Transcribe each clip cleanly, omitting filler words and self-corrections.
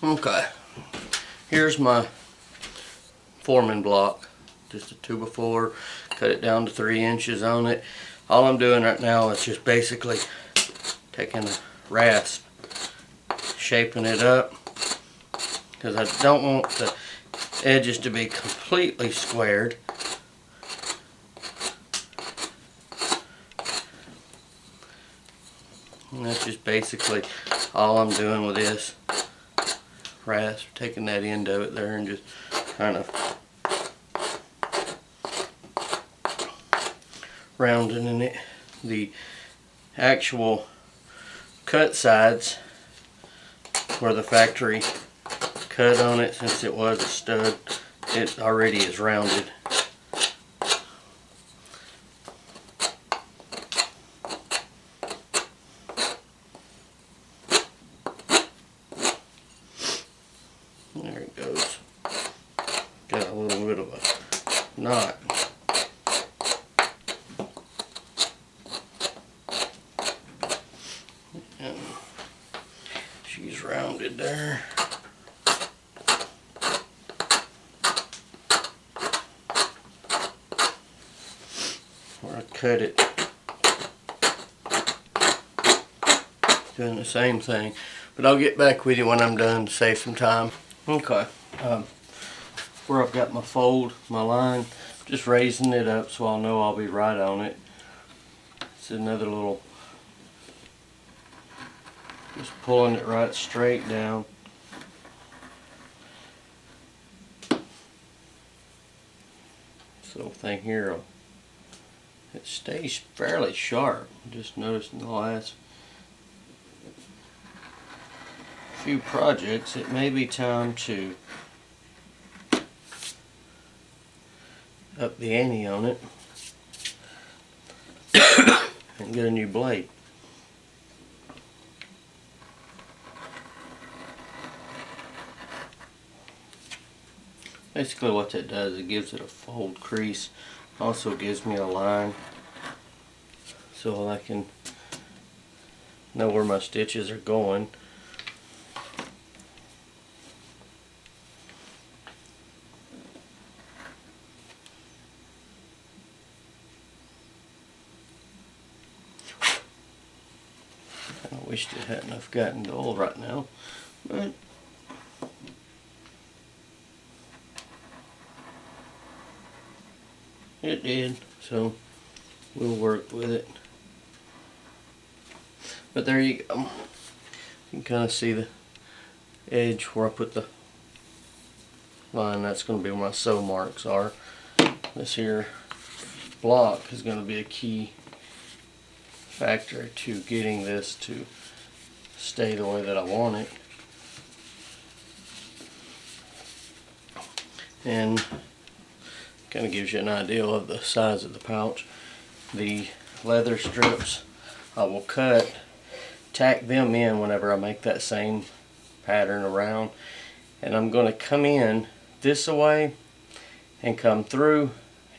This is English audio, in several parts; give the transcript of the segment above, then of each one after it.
Okay, here's my forming block, just a 2x4, cut it down to 3 inches on it. All I'm doing right now is just basically taking a rasp, shaping it up, because I don't want the edges to be completely squared. And that's just basically all I'm doing with this rasp, taking that end of it there and just kind of rounding it. The actual cut sides where the factory cut on it, since it was a stud, it already is rounded. There it goes. Got a little bit of a knot. And she's rounded there. Where I cut it. Doing the same thing. But I'll get back with you when I'm done to save some time. Okay. Where I've got my fold, my line, just raising it up so I'll know I'll be right on it. It's another little, just pulling it right straight down. This little thing here, it stays fairly sharp. Just noticed in the last few projects it may be time to up the ante on it and get a new blade. Basically what that does, it gives it a fold crease, also gives me a line so I can know where my stitches are going. I wished it hadn't have gotten dull right now, but it did, so we'll work with it. But there you go. You can kind of see the edge where I put the line. That's going to be where my sew marks are. This here block is going to be a key factor to getting this to stay the way that I want it. And kind of gives you an idea of the size of the pouch. The leather strips I will cut, tack them in whenever I make that same pattern around, and I'm going to come in this way and come through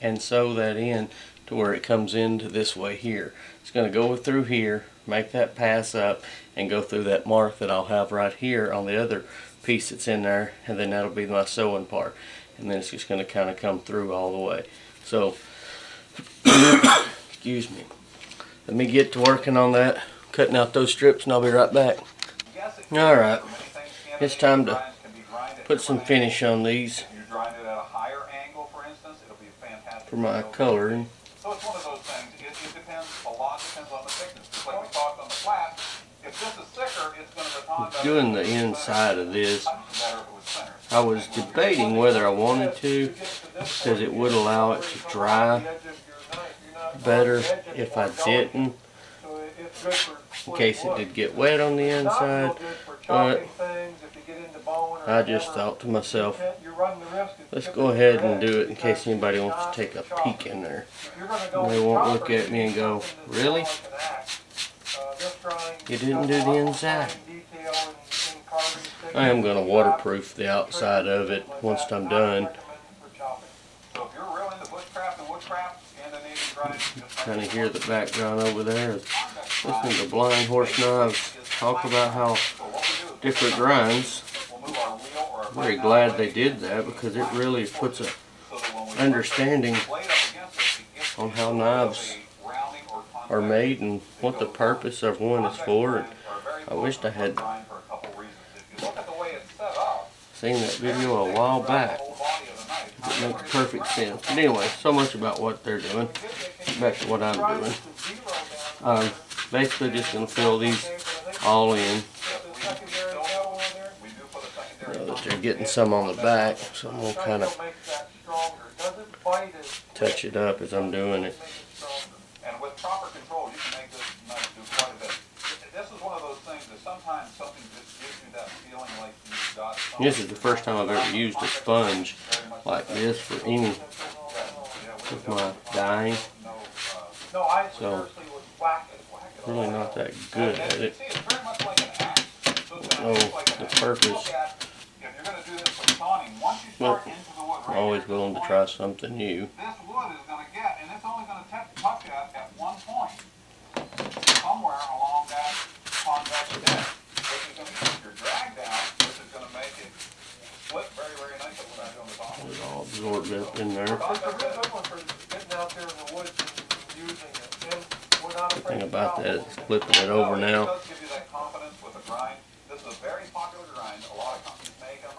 and sew that in to where it comes into this way here. It's going to go through here, make that pass up, and go through that mark that I'll have right here on the other piece that's in there, and then that'll be my sewing part. And then it's just going to kind of come through all the way. So, excuse me. Let me get to working on that, cutting out those strips, and I'll be right back. Alright, it's time to put some finish on these for my coloring. So it's one of those things, it depends, a lot depends on the thickness. Just like we talked on the flat, if this is thicker, it's going to baton better. Doing the inside of this, I was debating whether I wanted to, because it would allow it to dry better if I didn't, in case it did get wet on the inside. But I just thought to myself, let's go ahead and do it in case anybody wants to take a peek in there. And they won't look at me and go, really? You didn't do the inside? I am going to waterproof the outside of it once I'm done. Kind of hear the background over there. Listening to Blind Horse Knives talk about how different grinds very glad they did that because it really puts a understanding on how knives are made and what the purpose of one is for. And I wished I had seen that video a while back. It makes perfect sense. But anyway, so much about what they're doing. Back to what I'm doing. Basically just going to fill these all in. That they're getting some on the back, so I'm going to kind of touch it up as I'm doing it. And with proper control, you can make this knife do quite a bit. This is one of those things that sometimes something just gives you that feeling like you've got something. This is the first time I've ever used a sponge like this for any of my dyeing. So, really not that good at it. Don't know the purpose. But I'm always willing to try something new. This wood is going to get, and it's only going to touch at one point, somewhere along that convex edge, which is going to keep your drag down, which is going to make it split very, very nicely when I do on the bottom. It's all absorbed up in there. The thing about that is flipping it over now. It does give you that confidence with the grind. This is a very popular grind. A lot of companies make them.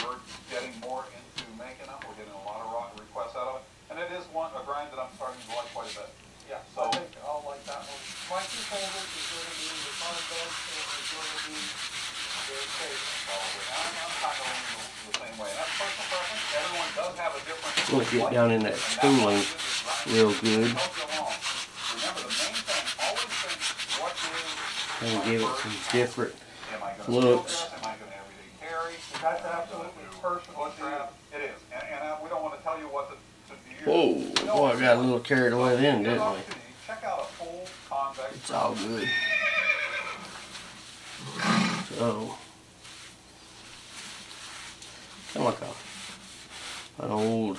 We're getting more into making them. We're getting a lot of requests out of it. And it is a grind that I'm starting to like quite a bit. Yeah, so I think I'll like that one. My two favorites is going to be the convex and is going to be the case. I'm kind of the same way. And that's personal preference. Everyone does have a different. We'll get down in that tooling real good. Remember, the main thing, always think, what is And give it some different looks. Am I going to everyday carry? That's absolutely personal. It is. And we don't want to tell you what to do. Whoa, boy, I got a little carried away then, didn't we? Check out a full convex. It's all good. So, kind of like an old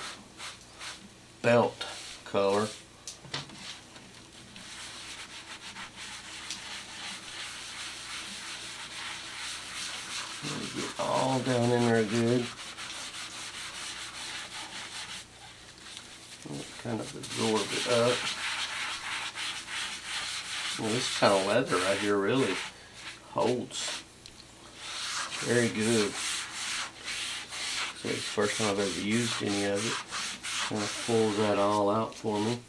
belt color. Get all down in there good. Kind of absorb it up. Well, this kind of leather right here really holds very good. So it's the first time I've ever used any of it. Kind of pulls that all out for me.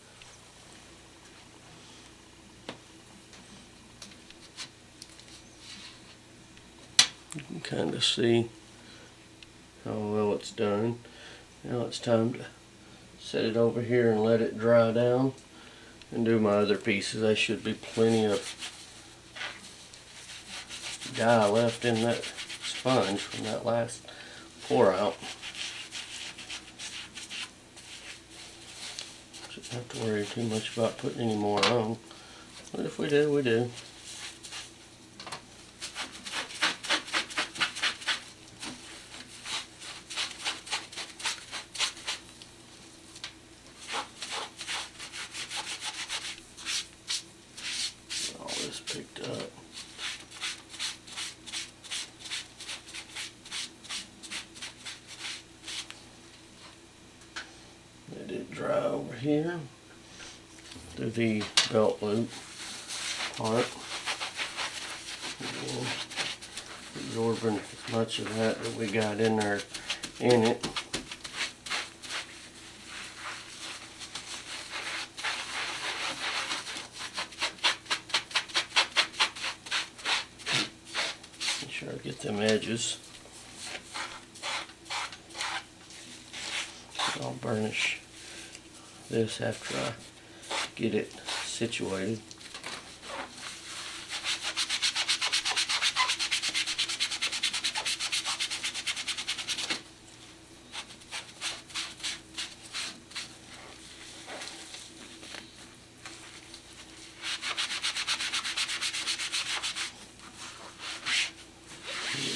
You can kind of see how well it's done. Now it's time to set it over here and let it dry down and do my other pieces. There should be plenty of dye left in that sponge from that last pour out. Shouldn't have to worry too much about putting any more on, but if we do, we do. Picked up. Let it dry over here through the belt loop part. Absorbing as much of that we got in there in it. Sure, get them edges. I'll burnish this after I get it situated.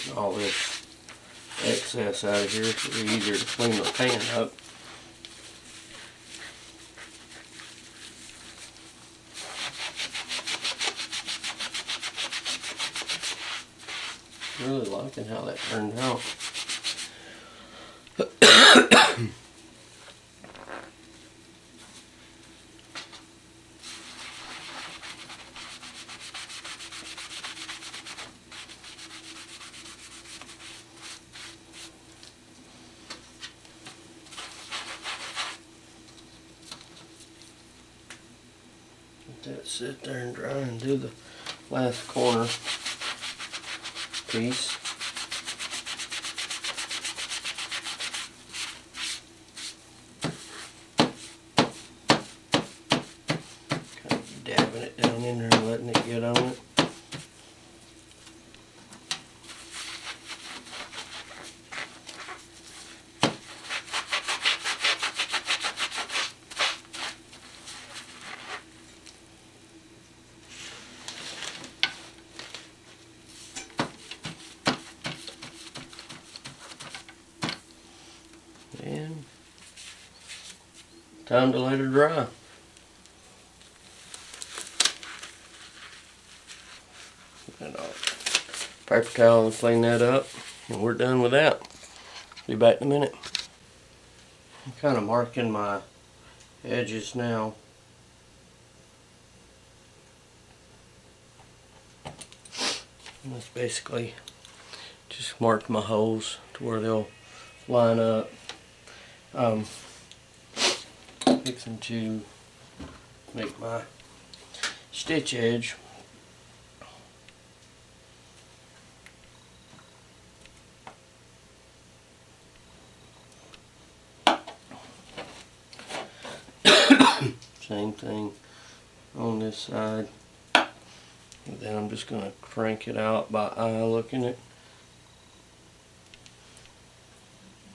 Get all this excess out of here so it's easier to clean the pan up. Really liking how that turned out. Let that sit there and dry and do the last corner piece. Kind of dabbing it down in there and letting it get on it. And time to let her dry. And I'll paper towel and clean that up, and we're done with that. Be back in a minute. I'm kind of marking my edges now. And that's basically just mark my holes to where they'll line up. Fixing to make my stitch edge. Same thing on this side. And then I'm just going to crank it out by eye looking it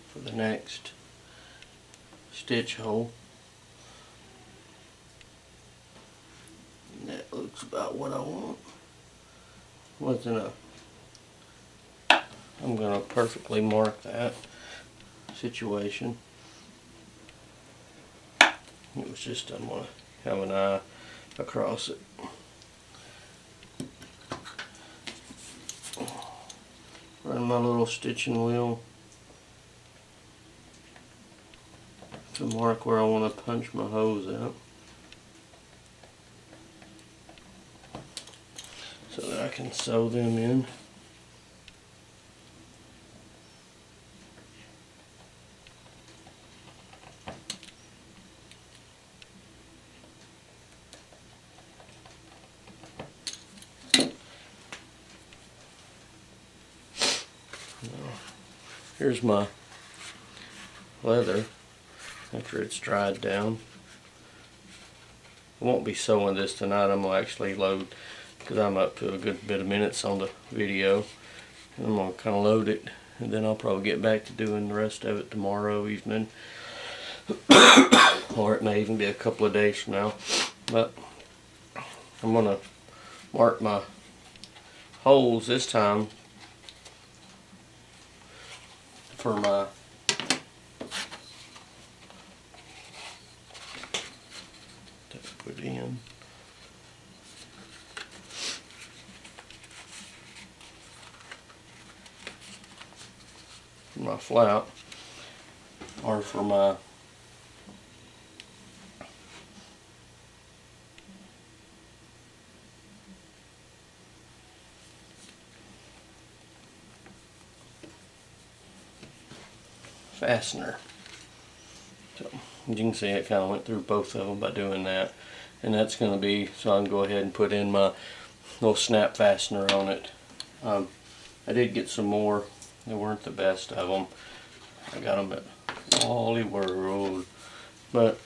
for the next stitch hole. And that looks about what I want. I'm going to perfectly mark that situation. It was just I want to have an eye across it. Run my little stitching wheel to mark where I want to punch my holes out, so that I can sew them in. Here's my leather after it's dried down. I won't be sewing this tonight. I'm going to actually load, because I'm up to a good bit of minutes on the video. And I'm going to kind of load it, and then I'll probably get back to doing the rest of it tomorrow evening. Or it may even be a couple of days from now. But I'm going to mark my holes this time for my put in. For my flap, or for my fastener. So as you can see, it kind of went through both of them by doing that, and that's going to be so I can go ahead and put in my little snap fastener on it. I did get some more. They weren't the best of them. I got them at Wally World, but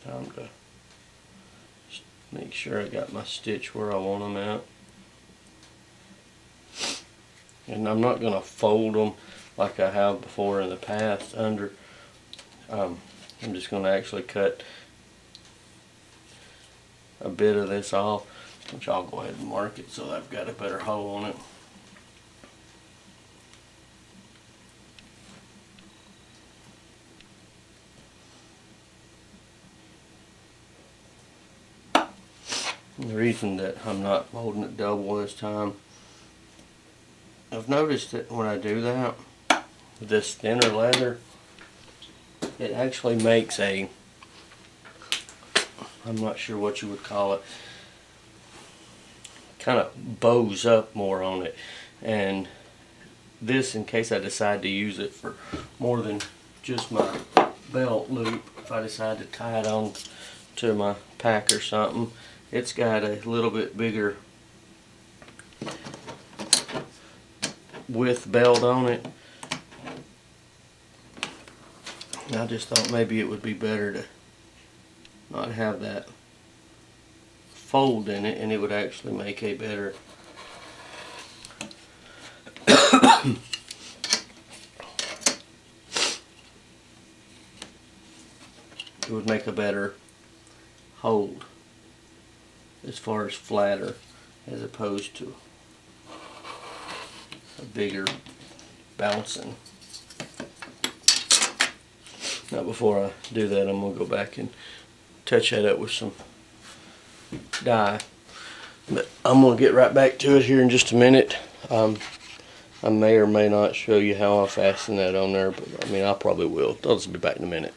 time to make sure I got my stitch where I want them at. And I'm not going to fold them like I have before in the past under. I'm just going to actually cut a bit of this off, which I'll go ahead and mark it so I've got a better hole on it. And the reason that I'm not folding it double this time, I've noticed that when I do that with this thinner leather, it actually makes a, I'm not sure what you would call it, kind of bows up more on it, and this in case I decide to use it for more than just my belt loop. If I decide to tie it on to my pack or something, it's got a little bit bigger width belt on it. I just thought maybe it would be better to not have that fold in it, and it would actually make a better it would make a better hold as far as flatter, as opposed to a bigger bouncing. Now before I do that, I'm going to go back and touch that up with some dye. But I'm going to get right back to it here in just a minute. I may or may not show you how I fasten that on there, but I mean I probably will. I'll just be back in a minute.